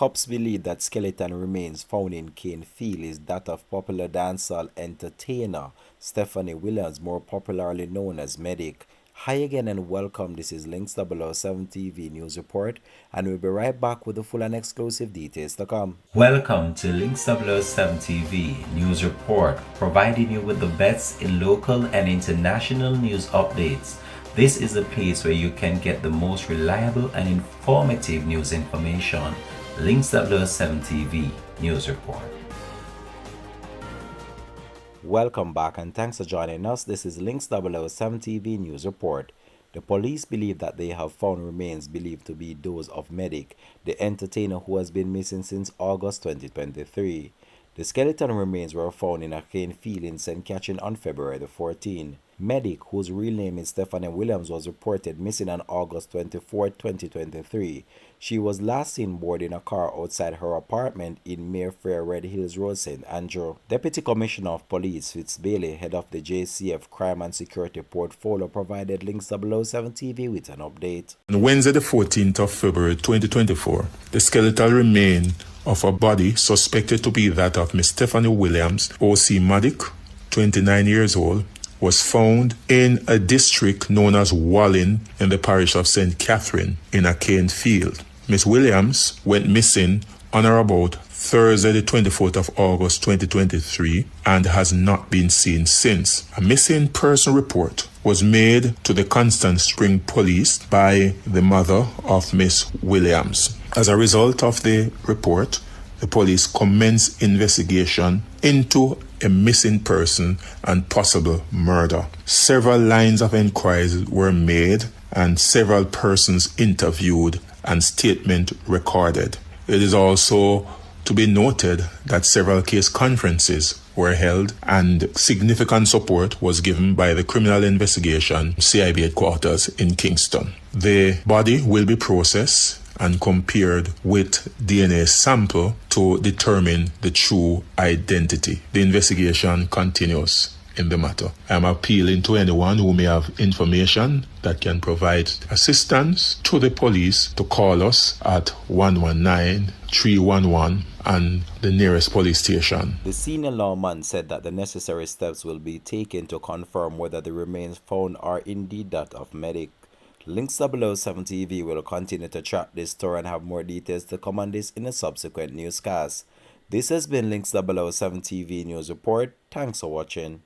Cops believe that skeleton remains found in Canefield is that of popular dancehall entertainer Stephanie Williams, more popularly known as Medikk. Hi again and welcome. This is Links 007 TV News Report, and we'll be right back with the full and exclusive details to come. Welcome to Links 007 TV News Report, providing you with the best in local and international news updates. This is a place where you can get the most reliable and informative news information. Links 007 TV News Report. Welcome back and thanks for joining us. This is Links 007 TV News Report. The police believe that they have found remains believed to be those of Medikk, the entertainer who has been missing since August 2023. The skeleton remains were found in a Canefield in St. Catherine on February the 14th. Medikk, whose real name is Stephanie Williams, was reported missing on August 24, 2023. She was last seen boarding a car outside her apartment in Mayfair Red Hills Road, St. Andrew. Deputy Commissioner of Police Fitz Bailey, head of the JCF Crime and Security Portfolio, provided Links 007 TV with an update. On Wednesday the 14th of February 2024, the skeletal remains of a body suspected to be that of Miss Stephanie Williams, O.C. Medikk, 29 years old, was found in a district known as Walling in the parish of St. Catherine in a Canefield. Miss Williams went missing on or about Thursday the 24th of August 2023 and has not been seen since. A missing person report was made to the Constant Spring Police by the mother of Miss Williams. As a result of the report, the police commenced investigation into a missing person and possible murder. Several lines of inquiries were made and several persons interviewed and statement recorded. It is also to be noted that several case conferences were held and significant support was given by the Criminal Investigation CIB headquarters in Kingston. The body will be processed and compared with DNA sample to determine the true identity. The investigation continues in the matter. I am appealing to anyone who may have information that can provide assistance to the police to call us at 119-311 and the nearest police station. The senior lawman said that the necessary steps will be taken to confirm whether the remains found are indeed that of Medikk. Links 007 TV will continue to track this story and have more details to come on this in a subsequent newscast. This has been Links 007 TV News Report. Thanks for watching.